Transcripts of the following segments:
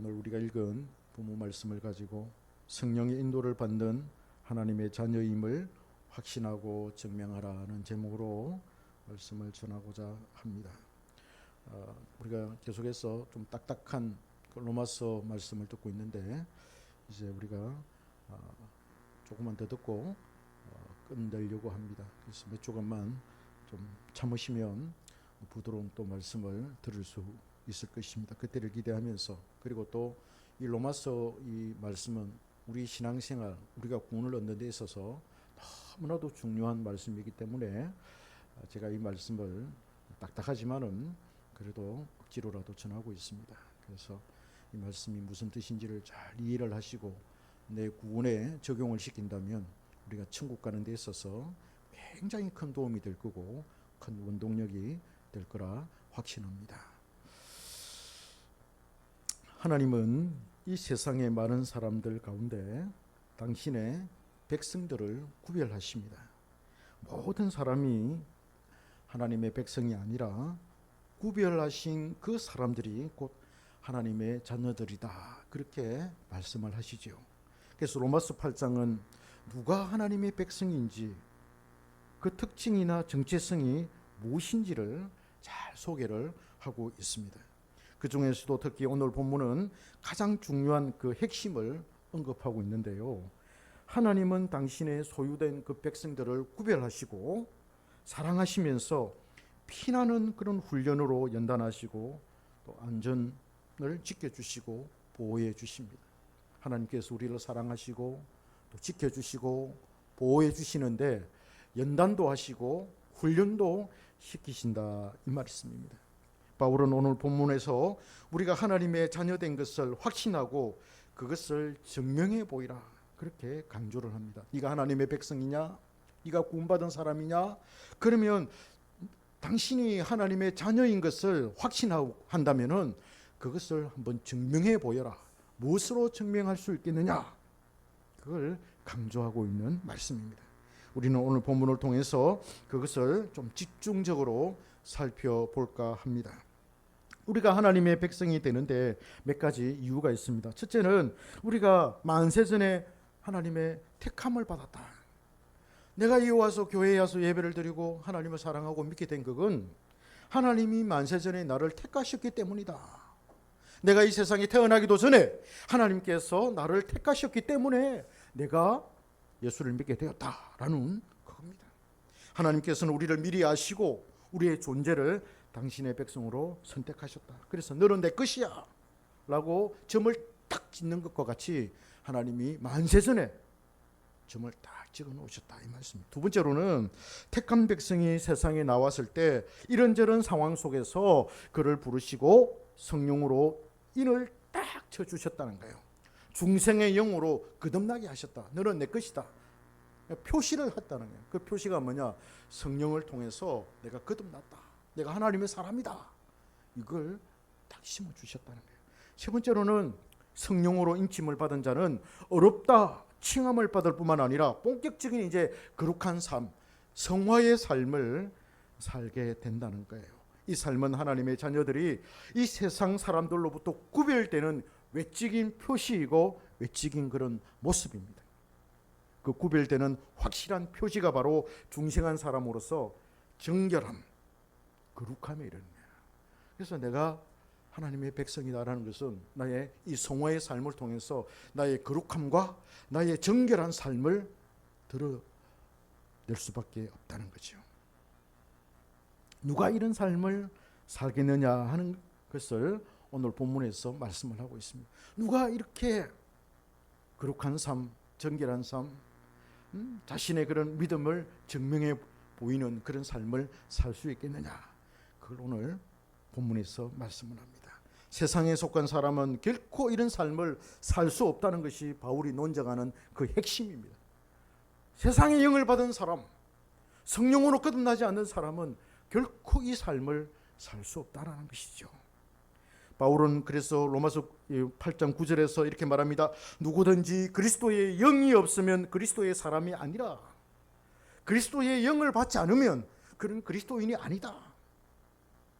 오늘 우리가 읽은 부모 말씀을 가지고 성령의 인도를 받는 하나님의 자녀임을 확신하고 증명하라는 제목으로 말씀을 전하고자 합니다. 우리가 계속해서 좀 딱딱한 로마서 말씀을 듣고 있는데 이제 우리가 조금만 더 듣고 끝내려고 합니다. 그래서 몇 조금만 좀 참으시면 부드러운 또 말씀을 들을 수 있을 것입니다. 그때를 기대하면서, 그리고 또 이 로마서 이 말씀은 우리 신앙생활, 우리가 구원을 얻는 데 있어서 너무나도 중요한 말씀이기 때문에 제가 이 말씀을 딱딱하지만은 그래도 억지로라도 전하고 있습니다. 그래서 이 말씀이 무슨 뜻인지를 잘 이해를 하시고 내 구원에 적용을 시킨다면 우리가 천국 가는 데 있어서 굉장히 큰 도움이 될 거고 큰 원동력이 될 거라 확신합니다. 하나님은 이 세상의 많은 사람들 가운데 당신의 백성들을 구별하십니다. 모든 사람이 하나님의 백성이 아니라 구별하신 그 사람들이 곧 하나님의 자녀들이다, 그렇게 말씀을 하시죠. 그래서 로마서 8장은 누가 하나님의 백성인지, 그 특징이나 정체성이 무엇인지를 잘 소개를 하고 있습니다. 그 중에서도 특히 오늘 본문은 가장 중요한 그 핵심을 언급하고 있는데요. 하나님은 당신의 소유된 그 백성들을 구별하시고 사랑하시면서 피나는 그런 훈련으로 연단하시고 또 안전을 지켜주시고 보호해 주십니다. 하나님께서 우리를 사랑하시고 또 지켜주시고 보호해 주시는데 연단도 하시고 훈련도 시키신다, 이 말씀입니다. 바울은 오늘 본문에서 우리가 하나님의 자녀된 것을 확신하고 그것을 증명해 보이라, 그렇게 강조를 합니다. 네가 하나님의 백성이냐? 네가 구원받은 사람이냐? 그러면 당신이 하나님의 자녀인 것을 확신한다면은 그것을 한번 증명해 보여라. 무엇으로 증명할 수 있겠느냐? 그걸 강조하고 있는 말씀입니다. 우리는 오늘 본문을 통해서 그것을 좀 집중적으로 살펴볼까 합니다. 우리가 하나님의 백성이 되는데 몇 가지 이유가 있습니다. 첫째는 우리가 만세전에 하나님의 택함을 받았다. 내가 이 와서 교회에 와서 예배를 드리고 하나님을 사랑하고 믿게 된 것은 하나님이 만세전에 나를 택하셨기 때문이다. 내가 이 세상에 태어나기도 전에 하나님께서 나를 택하셨기 때문에 내가 예수를 믿게 되었다라는 그겁니다. 하나님께서는 우리를 미리 아시고 우리의 존재를 당신의 백성으로 선택하셨다. 그래서 너는 내 것이야 라고 점을 딱 짓는 것과 같이 하나님이 만세전에 점을 딱 찍어 놓으셨다, 이 말씀입니다. 두 번째로는 택한 백성이 세상에 나왔을 때 이런저런 상황 속에서 그를 부르시고 성령으로 인을 딱 쳐주셨다는 거예요. 중생의 영으로 거듭나게 하셨다. 너는 내 것이다. 표시를 했다는 거예요. 그 표시가 뭐냐? 성령을 통해서 내가 거듭났다. 내가 하나님의 사람이다. 이걸 딱 심어주셨다는 거예요. 세 번째로는 성령으로 인침을 받은 자는 어렵다 칭함을 받을 뿐만 아니라 본격적인 이제 거룩한 삶, 성화의 삶을 살게 된다는 거예요. 이 삶은 하나님의 자녀들이 이 세상 사람들로부터 구별되는 외적인 표시이고 외적인 그런 모습입니다. 그 구별되는 확실한 표시가 바로 중생한 사람으로서 정결함, 거룩함에 이르는 거예요. 그래서 내가 하나님의 백성이다라는 것은 나의 이 성화의 삶을 통해서 나의 거룩함과 나의 정결한 삶을 드러낼 수밖에 없다는 거죠. 누가 이런 삶을 살겠느냐 하는 것을 오늘 본문에서 말씀을 하고 있습니다. 누가 이렇게 거룩한 삶, 정결한 삶, 자신의 그런 믿음을 증명해 보이는 그런 삶을 살 수 있겠느냐, 그걸 오늘 본문에서 말씀을 합니다. 세상에 속한 사람은 결코 이런 삶을 살 수 없다는 것이 바울이 논증하는 그 핵심입니다. 세상의 영을 받은 사람, 성령으로 거듭나지 않는 사람은 결코 이 삶을 살 수 없다는 것이죠. 바울은 그래서 로마서 8장 9절에서 이렇게 말합니다. 누구든지 그리스도의 영이 없으면 그리스도의 사람이 아니라, 그리스도의 영을 받지 않으면 그는 그리스도인이 아니다.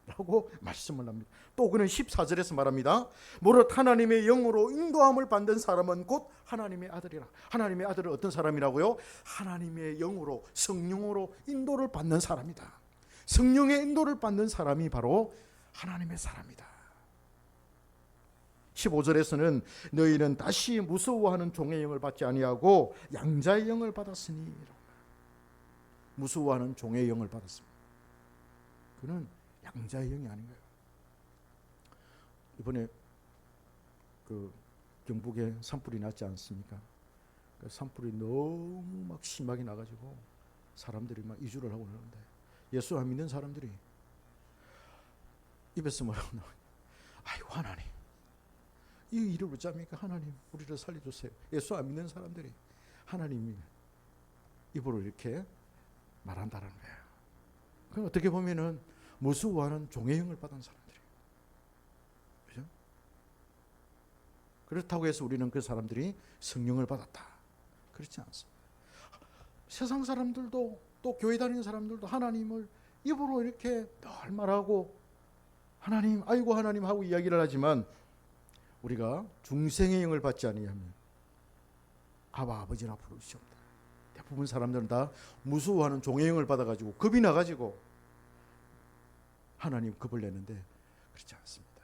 라고 말씀을 합니다. 또 그는 14절에서 말합니다. 무릇 하나님의 영으로 인도함을 받는 사람은 곧 하나님의 아들이라. 하나님의 아들은 어떤 사람이라고요? 하나님의 영으로, 성령으로 인도를 받는 사람이다. 성령의 인도를 받는 사람이 바로 하나님의 사람이다. 15절에서는 너희는 다시 무서워하는 종의 영을 받지 아니하고 양자의 영을 받았으니, 무서워하는 종의 영을 받았습니다. 그는 양자의 영이 아닌 거예요. 이번에 그 경북에 산불이 났지 않습니까? 그 산불이 너무 막 심하게 나가지고 사람들이 막 이주를 하고 그러는데 예수 안 믿는 사람들이 입에서 뭐라고 나와요? 아이고 하나님, 이 일을 어쩝니까? 하나님 우리를 살려주세요. 예수 안 믿는 사람들이 하나님이 입으로 이렇게 말한다는 거예요. 그럼 어떻게 보면은 무서워하는 종의 영을 받은 사람들이에요. 그죠? 그렇다고 해서 우리는 그 사람들이 성령을 받았다, 그렇지 않습니다. 세상 사람들도 또 교회 다니는 사람들도 하나님을 입으로 이렇게 늘 말하고 하나님, 아이고 하나님 하고 이야기를 하지만 우리가 중생의 영을 받지 아니하면 아바 아버지라 부르시옵니다. 대부분 사람들은 다 무서워하는 종의 영을 받아가지고 겁이 나가지고 하나님 겁을 내는데 그렇지 않습니다.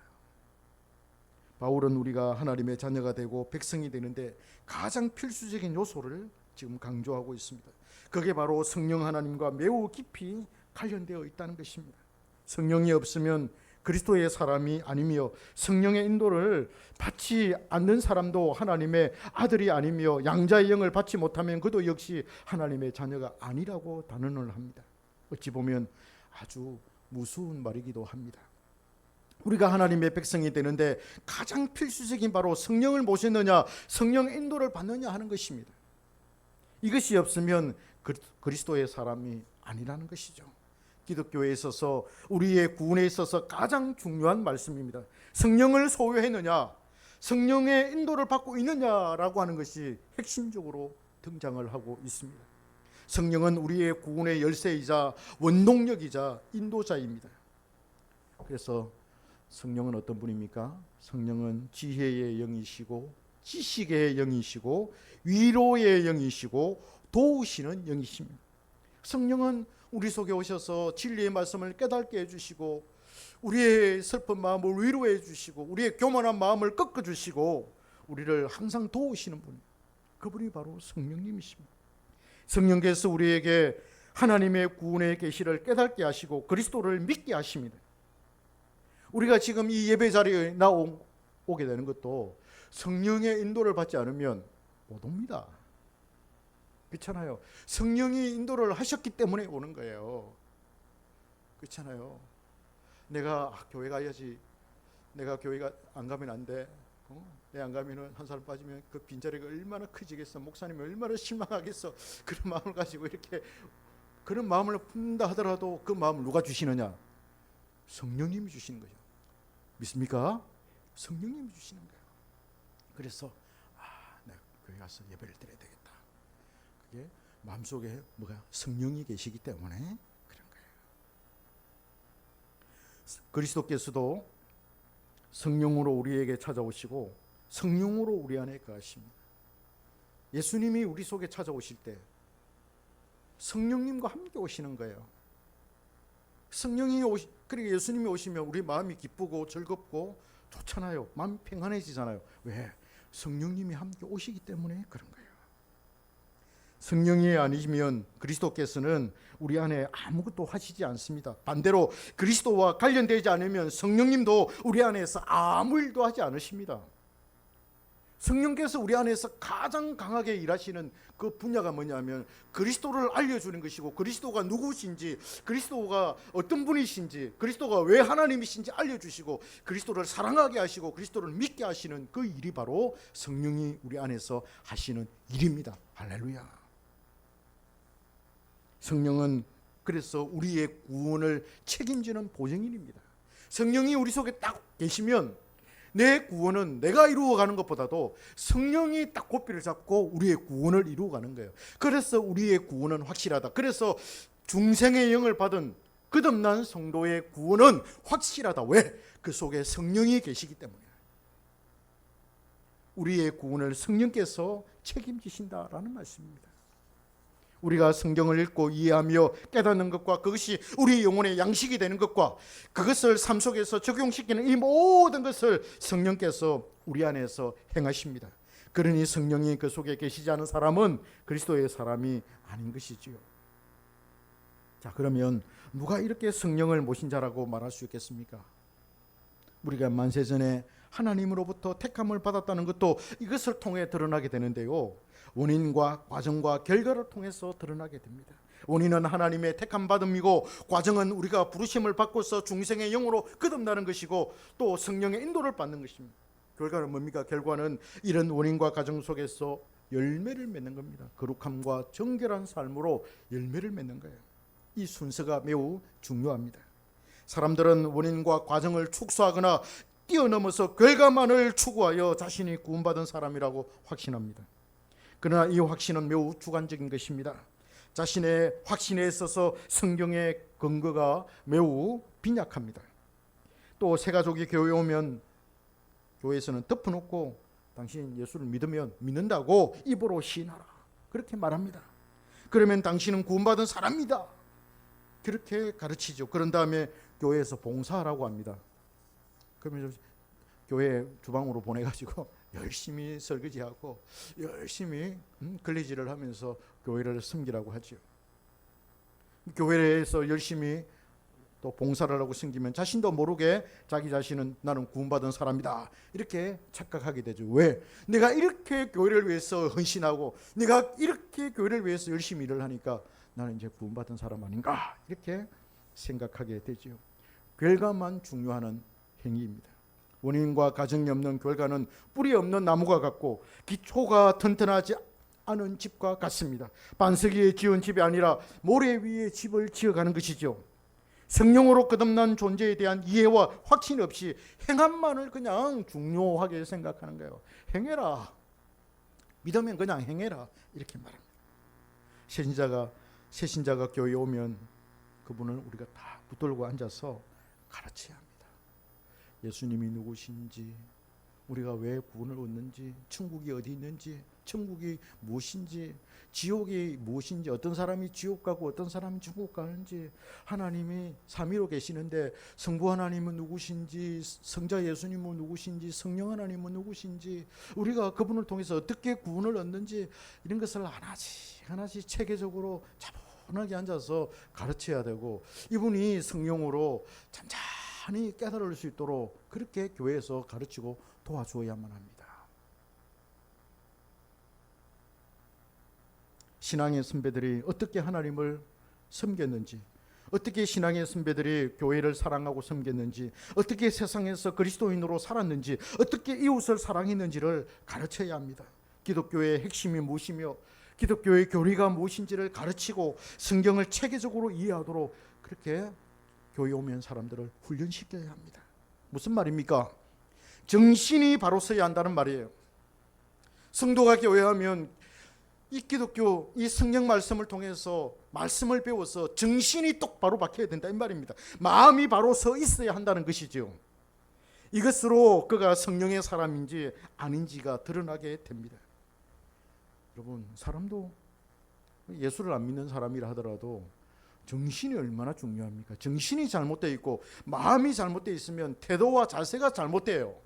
바울은 우리가 하나님의 자녀가 되고 백성이 되는데 가장 필수적인 요소를 지금 강조하고 있습니다. 그게 바로 성령 하나님과 매우 깊이 관련되어 있다는 것입니다. 성령이 없으면 그리스도의 사람이 아니며 성령의 인도를 받지 않는 사람도 하나님의 아들이 아니며 양자의 영을 받지 못하면 그도 역시 하나님의 자녀가 아니라고 단언을 합니다. 어찌 보면 아주 무서운 말이기도 합니다. 우리가 하나님의 백성이 되는데 가장 필수적인 바로 성령을 모셨느냐, 성령 인도를 받느냐 하는 것입니다. 이것이 없으면 그리스도의 사람이 아니라는 것이죠. 기독교에 있어서 우리의 구원에 있어서 가장 중요한 말씀입니다. 성령을 소유했느냐, 성령의 인도를 받고 있느냐라고 하는 것이 핵심적으로 등장을 하고 있습니다. 성령은 우리의 구원의 열쇠이자 원동력이자 인도자입니다. 그래서 성령은 어떤 분입니까? 성령은 지혜의 영이시고 지식의 영이시고 위로의 영이시고 도우시는 영이십니다. 성령은 우리 속에 오셔서 진리의 말씀을 깨닫게 해주시고 우리의 슬픈 마음을 위로해 주시고 우리의 교만한 마음을 꺾어주시고 우리를 항상 도우시는 분, 그분이 바로 성령님이십니다. 성령께서 우리에게 하나님의 구원의 계시를 깨닫게 하시고 그리스도를 믿게 하십니다. 우리가 지금 이 예배 자리에 나오게 되는 것도 성령의 인도를 받지 않으면 못 옵니다. 그렇잖아요. 성령이 인도를 하셨기 때문에 오는 거예요. 그렇잖아요. 내가 교회 가야지, 내가 교회가 안 가면 안 돼, 내가 안 가면 한 사람 빠지면 그 빈자리가 얼마나 커지겠어, 목사님이 얼마나 실망하겠어, 그런 마음을 가지고 이렇게 그런 마음을 품는다 하더라도 그 마음을 누가 주시느냐? 성령님이 주시는 거죠. 믿습니까? 성령님이 주시는 거예요. 그래서 내가 교회 가서 예배를 드려야 되겠다. 그게 마음속에 뭐가 성령이 계시기 때문에 그런 거예요. 그리스도께서도 성령으로 우리에게 찾아오시고 성령으로 우리 안에 거하십니다. 예수님이 우리 속에 찾아오실 때 성령님과 함께 오시는 거예요. 그러니까 예수님이 오시면 우리 마음이 기쁘고 즐겁고 좋잖아요. 마음이 평안해지잖아요. 왜? 성령님이 함께 오시기 때문에 그런 거예요. 성령이 아니시면 그리스도께서는 우리 안에 아무것도 하시지 않습니다. 반대로 그리스도와 관련되지 않으면 성령님도 우리 안에서 아무 일도 하지 않으십니다. 성령께서 우리 안에서 가장 강하게 일하시는 그 분야가 뭐냐면 그리스도를 알려주는 것이고 그리스도가 누구신지, 그리스도가 어떤 분이신지, 그리스도가 왜 하나님이신지 알려주시고 그리스도를 사랑하게 하시고 그리스도를 믿게 하시는 그 일이 바로 성령이 우리 안에서 하시는 일입니다. 할렐루야. 성령은 그래서 우리의 구원을 책임지는 보증인입니다. 성령이 우리 속에 딱 계시면 내 구원은 내가 이루어가는 것보다도 성령이 딱 고삐를 잡고 우리의 구원을 이루어가는 거예요. 그래서 우리의 구원은 확실하다. 그래서 중생의 영을 받은 거듭난 성도의 구원은 확실하다. 왜? 그 속에 성령이 계시기 때문이에요. 우리의 구원을 성령께서 책임지신다라는 말씀입니다. 우리가 성경을 읽고 이해하며 깨닫는 것과 그것이 우리 영혼의 양식이 되는 것과 그것을 삶 속에서 적용시키는 이 모든 것을 성령께서 우리 안에서 행하십니다. 그러니 성령이 그 속에 계시지 않은 사람은 그리스도의 사람이 아닌 것이지요. 자, 그러면 누가 이렇게 성령을 모신 자라고 말할 수 있겠습니까? 우리가 만세전에 하나님으로부터 택함을 받았다는 것도 이것을 통해 드러나게 되는데요, 원인과 과정과 결과를 통해서 드러나게 됩니다. 원인은 하나님의 택함 받음이고, 과정은 우리가 부르심을 받고서 중생의 영으로 거듭나는 것이고, 또 성령의 인도를 받는 것입니다. 결과는 뭡니까? 결과는 이런 원인과 과정 속에서 열매를 맺는 겁니다. 거룩함과 정결한 삶으로 열매를 맺는 거예요. 이 순서가 매우 중요합니다. 사람들은 원인과 과정을 축소하거나 뛰어넘어서 결과만을 추구하여 자신이 구원받은 사람이라고 확신합니다. 그러나 이 확신은 매우 주관적인 것입니다. 자신의 확신에 있어서 성경의 근거가 매우 빈약합니다. 또 새가족이 교회에 오면 교회에서는 덮어놓고 당신 예수를 믿으면 믿는다고 입으로 시인하라, 그렇게 말합니다. 그러면 당신은 구원받은 사람이다, 그렇게 가르치죠. 그런 다음에 교회에서 봉사하라고 합니다. 그러면 교회 주방으로 보내가지고 열심히 설거지하고 열심히 걸레질을 하면서 교회를 섬기라고 하죠. 교회에서 열심히 또 봉사를 하고 섬기면 자신도 모르게 자기 자신은 나는 구원받은 사람이다, 이렇게 착각하게 되죠. 왜? 내가 이렇게 교회를 위해서 헌신하고 내가 이렇게 교회를 위해서 열심히 일을 하니까 나는 이제 구원받은 사람 아닌가, 이렇게 생각하게 되죠. 결과만 중요한 행위입니다. 원인과 과정이 없는 결과는 뿌리 없는 나무가 같고 기초가 튼튼하지 않은 집과 같습니다. 반석이에 지은 집이 아니라 모래 위에 집을 지어가는 것이죠. 성령으로 거듭난 존재에 대한 이해와 확신 없이 행함만을 그냥 중요하게 생각하는 거예요. 행해라, 믿으면 그냥 행해라, 이렇게 말합니다. 새신자가 교회에 오면 그분을 우리가 다 붙들고 앉아서 가르쳐야 합니다. 예수님이 누구신지, 우리가 왜 구원을 얻는지, 천국이 어디 있는지, 천국이 무엇인지, 지옥이 무엇인지, 어떤 사람이 지옥 가고 어떤 사람이 천국 가는지, 하나님이 삼위로 계시는데 성부 하나님은 누구신지, 성자 예수님은 누구신지, 성령 하나님은 누구신지, 우리가 그분을 통해서 어떻게 구원을 얻는지, 이런 것을 하나씩 체계적으로 차분하게 앉아서 가르쳐야 되고, 이분이 성령으로 잔잔히 깨달을 수 있도록 그렇게 교회에서 가르치고 도와주어야만 합니다. 신앙의 선배들이 어떻게 하나님을 섬겼는지, 어떻게 신앙의 선배들이 교회를 사랑하고 섬겼는지, 어떻게 세상에서 그리스도인으로 살았는지, 어떻게 이웃을 사랑했는지를 가르쳐야 합니다. 기독교의 핵심이 무엇이며 기독교의 교리가 무엇인지를 가르치고 성경을 체계적으로 이해하도록 그렇게 교회 오면 사람들을 훈련시켜야 합니다. 무슨 말입니까? 정신이 바로 서야 한다는 말이에요. 성도가 교회하면 이 기독교, 이 성경 말씀을 통해서 말씀을 배워서 정신이 똑바로 박혀야 된다, 이 말입니다. 마음이 바로 서 있어야 한다는 것이죠. 이것으로 그가 성령의 사람인지 아닌지가 드러나게 됩니다. 여러분, 사람도 예수를 안 믿는 사람이라 하더라도 정신이 얼마나 중요합니까? 정신이 잘못되어 있고 마음이 잘못되어 있으면 태도와 자세가 잘못돼요.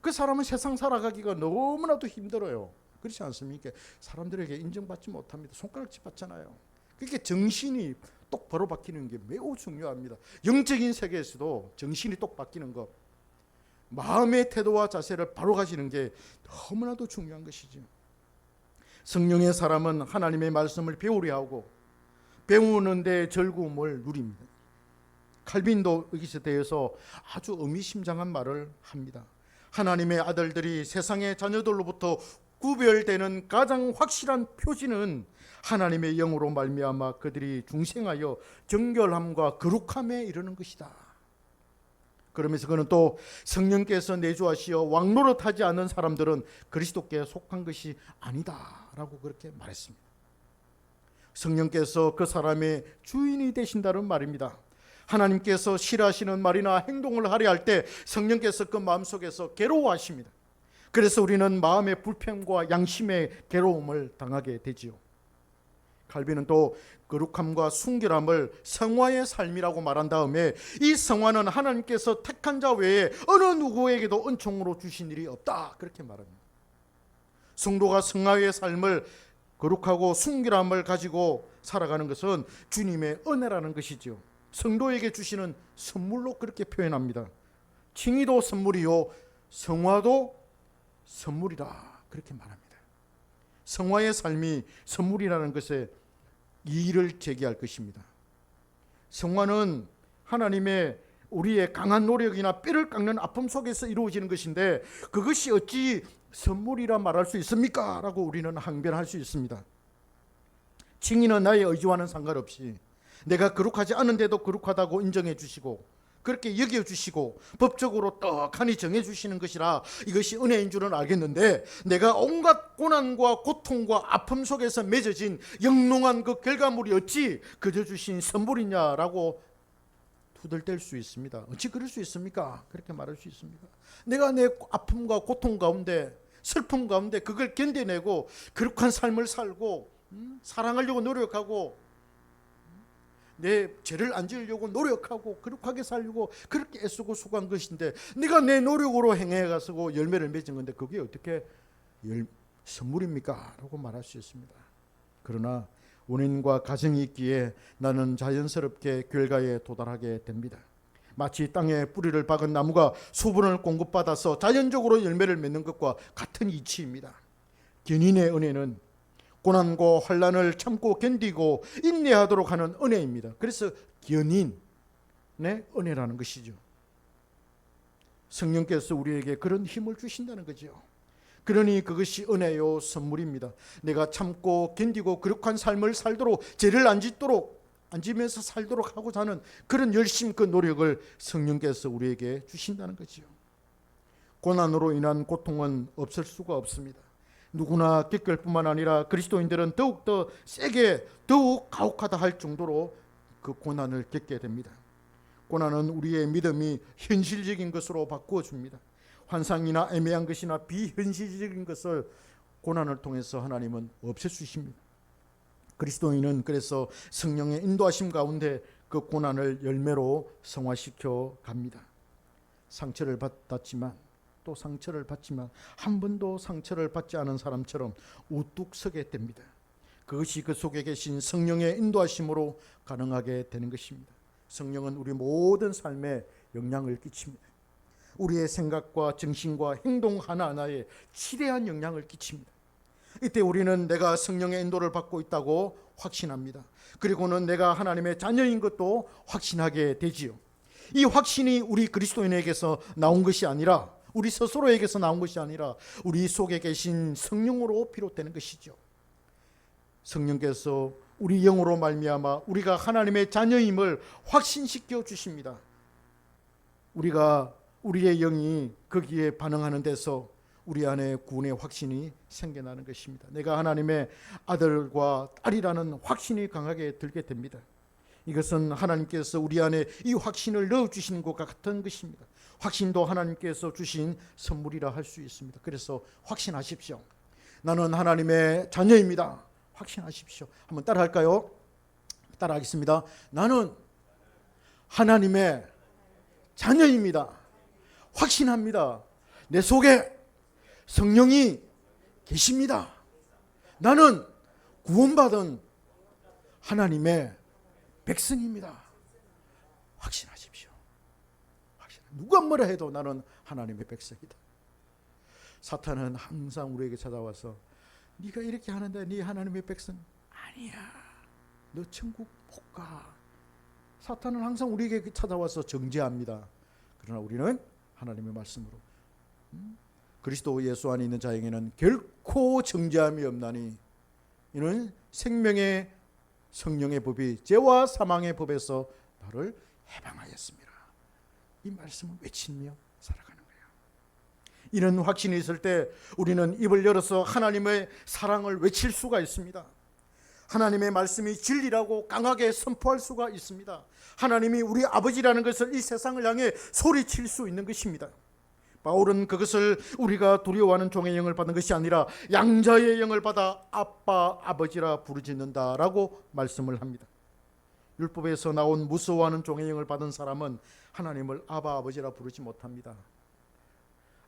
그 사람은 세상 살아가기가 너무나도 힘들어요. 그렇지 않습니까? 사람들에게 인정받지 못합니다. 손가락질 받잖아요. 그러니까 정신이 똑바로 바뀌는 게 매우 중요합니다. 영적인 세계에서도 정신이 똑 바뀌는 것, 마음의 태도와 자세를 바로 가지는 게 너무나도 중요한 것이죠. 성령의 사람은 하나님의 말씀을 배우려 하고 배우는 데 즐거움을 누립니다. 칼빈도 여기서 대해서 아주 의미심장한 말을 합니다. 하나님의 아들들이 세상의 자녀들로부터 구별되는 가장 확실한 표지는 하나님의 영으로 말미암아 그들이 중생하여 정결함과 거룩함에 이르는 것이다. 그러면서 그는 또 성령께서 내주하시어 왕노릇하지 않는 사람들은 그리스도께 속한 것이 아니다라고 그렇게 말했습니다. 성령께서 그 사람의 주인이 되신다는 말입니다. 하나님께서 싫어하시는 말이나 행동을 하려 할 때 성령께서 그 마음속에서 괴로워하십니다. 그래서 우리는 마음의 불평과 양심의 괴로움을 당하게 되지요. 칼빈은 또 거룩함과 순결함을 성화의 삶이라고 말한 다음에 이 성화는 하나님께서 택한 자 외에 어느 누구에게도 은총으로 주신 일이 없다, 그렇게 말합니다. 성도가 성화의 삶을 거룩하고 순결함을 가지고 살아가는 것은 주님의 은혜라는 것이죠. 성도에게 주시는 선물로 그렇게 표현합니다. 칭의도 선물이요 성화도 선물이다, 그렇게 말합니다. 성화의 삶이 선물이라는 것에 이의를 제기할 것입니다. 성화는 하나님의 우리의 강한 노력이나 뼈를 깎는 아픔 속에서 이루어지는 것인데 그것이 어찌 선물이라 말할 수 있습니까? 라고 우리는 항변할 수 있습니다. 칭의는 나의 의지와는 상관없이 내가 거룩하지 않은데도 거룩하다고 인정해 주시고 그렇게 여겨주시고 법적으로 떡하니 정해주시는 것이라 이것이 은혜인 줄은 알겠는데 내가 온갖 고난과 고통과 아픔 속에서 맺어진 영롱한 그 결과물이 어찌 그저 주신 선물이냐라고 투덜댈 수 있습니다. 어찌 그럴 수 있습니까? 그렇게 말할 수 있습니다. 내가 내 아픔과 고통 가운데 슬픔 가운데 그걸 견뎌내고 거룩한 삶을 살고 사랑하려고 노력하고 내 죄를 안 지으려고 노력하고 거룩하게 살려고 그렇게 애쓰고 수고한 것인데 내가 내 노력으로 행해가지고 열매를 맺은 건데 그게 어떻게 선물입니까? 라고 말할 수 있습니다. 그러나 원인과 과정이 있기에 나는 자연스럽게 결과에 도달하게 됩니다. 마치 땅에 뿌리를 박은 나무가 수분을 공급받아서 자연적으로 열매를 맺는 것과 같은 이치입니다. 견인의 은혜는 고난과 환난을 참고 견디고 인내하도록 하는 은혜입니다. 그래서 견인의 은혜라는 것이죠. 성령께서 우리에게 그런 힘을 주신다는 거죠. 그러니 그것이 은혜요 선물입니다. 내가 참고 견디고 거룩한 삶을 살도록 죄를 안 지면서 살도록 하고자 하는 그런 열심, 그 노력을 성령께서 우리에게 주신다는 거죠. 고난으로 인한 고통은 없을 수가 없습니다. 누구나 겪을 뿐만 아니라 그리스도인들은 더욱더 세게 더욱 가혹하다 할 정도로 그 고난을 겪게 됩니다. 고난은 우리의 믿음이 현실적인 것으로 바꾸어 줍니다. 환상이나 애매한 것이나 비현실적인 것을 고난을 통해서 하나님은 없애주십니다. 그리스도인은 그래서 성령의 인도하심 가운데 그 고난을 열매로 성화시켜 갑니다. 상처를 받았지만 또 상처를 받지만 한 번도 상처를 받지 않은 사람처럼 우뚝 서게 됩니다. 그것이 그 속에 계신 성령의 인도하심으로 가능하게 되는 것입니다. 성령은 우리 모든 삶에 영향을 끼칩니다. 우리의 생각과 정신과 행동 하나하나에 지대한 영향을 끼칩니다. 이때 우리는 내가 성령의 인도를 받고 있다고 확신합니다. 그리고는 내가 하나님의 자녀인 것도 확신하게 되지요. 이 확신이 우리 그리스도인에게서 나온 것이 아니라 우리 스스로에게서 나온 것이 아니라 우리 속에 계신 성령으로 비롯되는 것이죠. 성령께서 우리 영으로 말미암아 우리가 하나님의 자녀임을 확신시켜 주십니다. 우리의 영이 거기에 반응하는 데서 우리 안에 구원의 확신이 생겨나는 것입니다. 내가 하나님의 아들과 딸이라는 확신이 강하게 들게 됩니다. 이것은 하나님께서 우리 안에 이 확신을 넣어주시는 것과 같은 것입니다. 확신도 하나님께서 주신 선물이라 할 수 있습니다. 그래서 확신하십시오. 나는 하나님의 자녀입니다. 확신하십시오. 한번 따라할까요? 따라하겠습니다. 나는 하나님의 자녀입니다. 확신합니다. 내 속에 성령이 계십니다. 나는 구원받은 하나님의 백성입니다. 확신하십시오. 누가 뭐라 해도 나는 하나님의 백성이다. 사탄은 항상 우리에게 찾아와서 네가 이렇게 하는데 네 하나님의 백성 아니야. 너 천국 못 가. 사탄은 항상 우리에게 찾아와서 정죄합니다. 그러나 우리는 하나님의 말씀으로 그리스도 예수 안에 있는 자에게는 결코 정죄함이 없나니 이는 생명의 성령의 법이 죄와 사망의 법에서 나를 해방하였습니다. 이 말씀을 외치며 살아가는 거예요. 이런 확신이 있을 때 우리는 입을 열어서 하나님의 사랑을 외칠 수가 있습니다. 하나님의 말씀이 진리라고 강하게 선포할 수가 있습니다. 하나님이 우리 아버지라는 것을 이 세상을 향해 소리칠 수 있는 것입니다. 바울은 그것을 우리가 두려워하는 종의 영을 받은 것이 아니라 양자의 영을 받아 아빠, 아버지라 부르짖는다라고 말씀을 합니다. 율법에서 나온 무서워하는 종의 영을 받은 사람은 하나님을 아바, 아버지라 부르지 못합니다.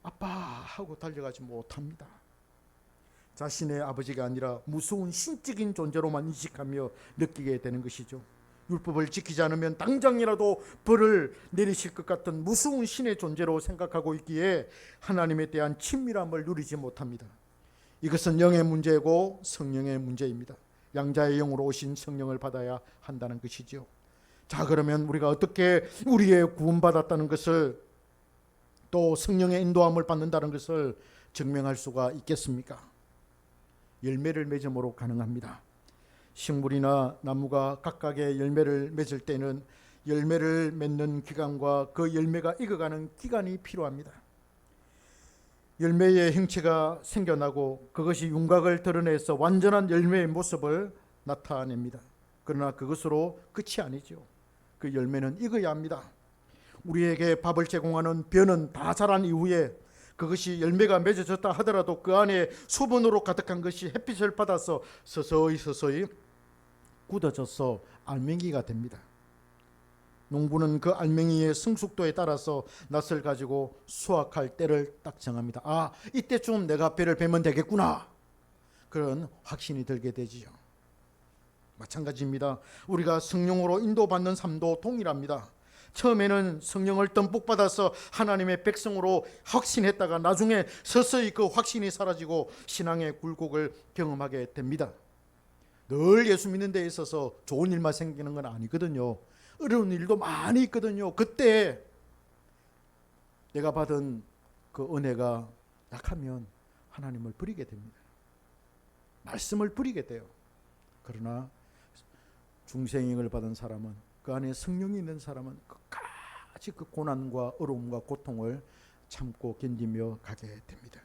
아빠 하고 달려가지 못합니다. 자신의 아버지가 아니라 무서운 신적인 존재로만 인식하며 느끼게 되는 것이죠. 율법을 지키지 않으면 당장이라도 벌을 내리실 것 같은 무서운 신의 존재로 생각하고 있기에 하나님에 대한 친밀함을 누리지 못합니다. 이것은 영의 문제고 성령의 문제입니다. 양자의 영으로 오신 성령을 받아야 한다는 것이죠. 자, 그러면 우리가 어떻게 우리의 구원받았다는 것을, 또 성령의 인도함을 받는다는 것을 증명할 수가 있겠습니까? 열매를 맺음으로 가능합니다. 식물이나 나무가 각각의 열매를 맺을 때는 열매를 맺는 기간과 그 열매가 익어가는 기간이 필요합니다. 열매의 형체가 생겨나고 그것이 윤곽을 드러내서 완전한 열매의 모습을 나타냅니다. 그러나 그것으로 끝이 아니죠. 그 열매는 익어야 합니다. 우리에게 밥을 제공하는 벼는 다 자란 이후에 그것이 열매가 맺어졌다 하더라도 그 안에 수분으로 가득한 것이 햇빛을 받아서 서서히 굳어져서 알맹이가 됩니다. 농부는 그 알맹이의 성숙도에 따라서 낫을 가지고 수확할 때를 딱 정합니다. 아, 이때쯤 내가 벼를 베면 되겠구나, 그런 확신이 들게 되지요. 마찬가지입니다. 우리가 성령으로 인도받는 삶도 동일합니다. 처음에는 성령을 듬뿍 받아서 하나님의 백성으로 확신했다가 나중에 서서히 그 확신이 사라지고 신앙의 굴곡을 경험하게 됩니다. 늘 예수 믿는 데 있어서 좋은 일만 생기는 건 아니거든요. 어려운 일도 많이 있거든요. 그때 내가 받은 그 은혜가 약하면 하나님을 버리게 됩니다. 말씀을 버리게 돼요. 그러나 중생행을 받은 사람은, 그 안에 성령이 있는 사람은 끝까지 그 고난과 어려움과 고통을 참고 견디며 가게 됩니다.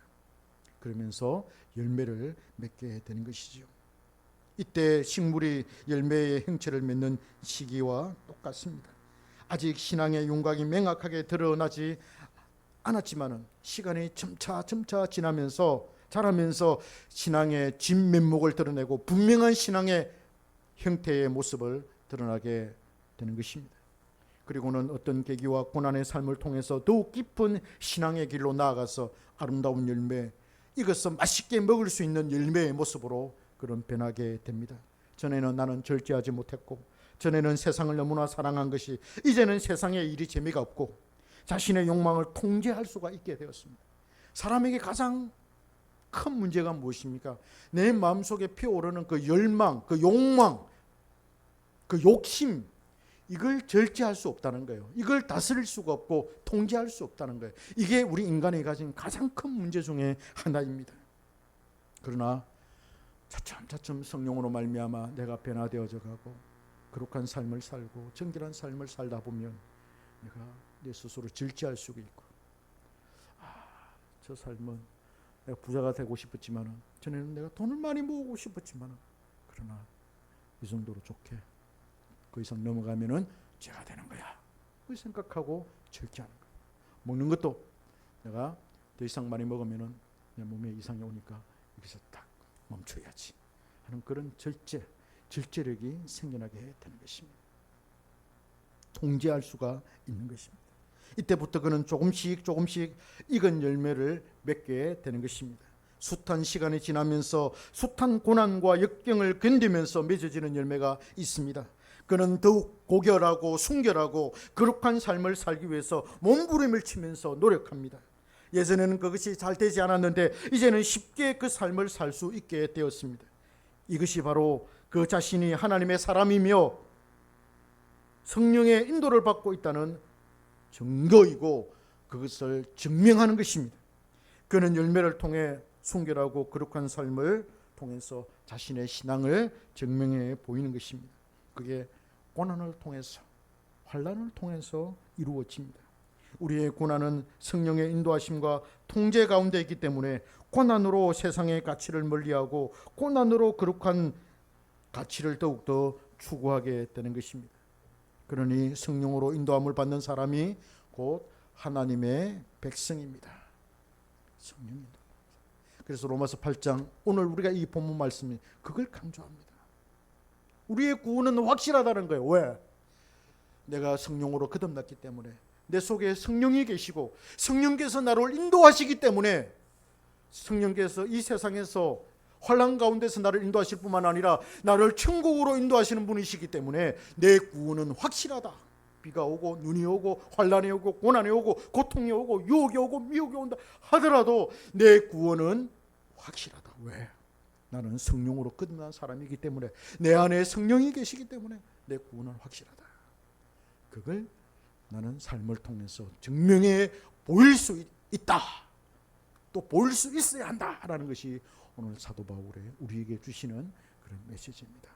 그러면서 열매를 맺게 되는 것이죠. 이때 식물이 열매의 형체를 맺는 시기와 똑같습니다. 아직 신앙의 윤곽이 명확하게 드러나지 않았지만은 시간이 점차 지나면서 자라면서 신앙의 진면목을 드러내고 분명한 신앙의 형태의 모습을 드러나게 되는 것입니다. 그리고는 어떤 계기와 고난의 삶을 통해서 더욱 깊은 신앙의 길로 나아가서 아름다운 열매, 이것을 맛있게 먹을 수 있는 열매의 모습으로 그런 변하게 됩니다. 전에는 나는 절제하지 못했고, 전에는 세상을 너무나 사랑한 것이 이제는 세상의 일이 재미가 없고 자신의 욕망을 통제할 수가 있게 되었습니다. 사람에게 가장 큰 문제가 무엇입니까? 내 마음속에 피어오르는 그 열망, 그 욕망, 그 욕심, 이걸 절제할 수 없다는 거예요. 이걸 다스릴 수가 없고 통제할 수 없다는 거예요. 이게 우리 인간이 가진 가장 큰 문제 중에 하나입니다. 그러나 차츰 성령으로 말미암아 내가 변화되어져 가고 거룩한 삶을 살고 정결한 삶을 살다 보면 내가 내 스스로 절제할 수가 있고, 저 삶은 내가 부자가 되고 싶었지만, 전에는 내가 돈을 많이 모으고 싶었지만, 그러나 이 정도로 좋게, 그 이상 넘어가면은 죄가 되는 거야, 그 생각하고 절제하는 거야. 먹는 것도 내가 더 이상 많이 먹으면은 내 몸에 이상이 오니까 여기서 딱 멈춰야지 하는 그런 절제력이 생겨나게 되는 것입니다. 통제할 수가 있는 것입니다. 이때부터 그는 조금씩 익은 열매를 맺게 되는 것입니다. 숱한 시간이 지나면서 숱한 고난과 역경을 견디면서 맺어지는 열매가 있습니다. 그는 더욱 고결하고 순결하고 거룩한 삶을 살기 위해서 몸부림을 치면서 노력합니다. 예전에는 그것이 잘 되지 않았는데 이제는 쉽게 그 삶을 살 수 있게 되었습니다. 이것이 바로 그 자신이 하나님의 사람이며 성령의 인도를 받고 있다는 증거이고 그것을 증명하는 것입니다. 그는 열매를 통해 순결하고 거룩한 삶을 통해서 자신의 신앙을 증명해 보이는 것입니다. 그게 고난을 통해서, 환난을 통해서 이루어집니다. 우리의 고난은 성령의 인도하심과 통제 가운데 있기 때문에 고난으로 세상의 가치를 멀리하고 고난으로 거룩한 가치를 더욱더 추구하게 되는 것입니다. 그러니 성령으로 인도함을 받는 사람이 곧 하나님의 백성입니다. 성령입니다. 그래서 로마서 8장 오늘 우리가 이 본문 말씀이 그걸 강조합니다. 우리의 구원은 확실하다는 거예요. 왜? 내가 성령으로 거듭났기 때문에, 내 속에 성령이 계시고 성령께서 나를 인도하시기 때문에, 성령께서 이 세상에서 환난 가운데서 나를 인도하실 뿐만 아니라 나를 천국으로 인도하시는 분이시기 때문에 내 구원은 확실하다. 비가 오고 눈이 오고 환난이 오고 고난이 오고 고통이 오고 유혹이 오고 미혹이 온다 하더라도 내 구원은 확실하다. 왜? 나는 성령으로 거듭난 사람이기 때문에, 내 안에 성령이 계시기 때문에 내 구원은 확실하다. 그걸 나는 삶을 통해서 증명해 보일 수 있다. 또 보일 수 있어야 한다라는 것이 오늘 사도 바울의 우리에게 주시는 그런 메시지입니다.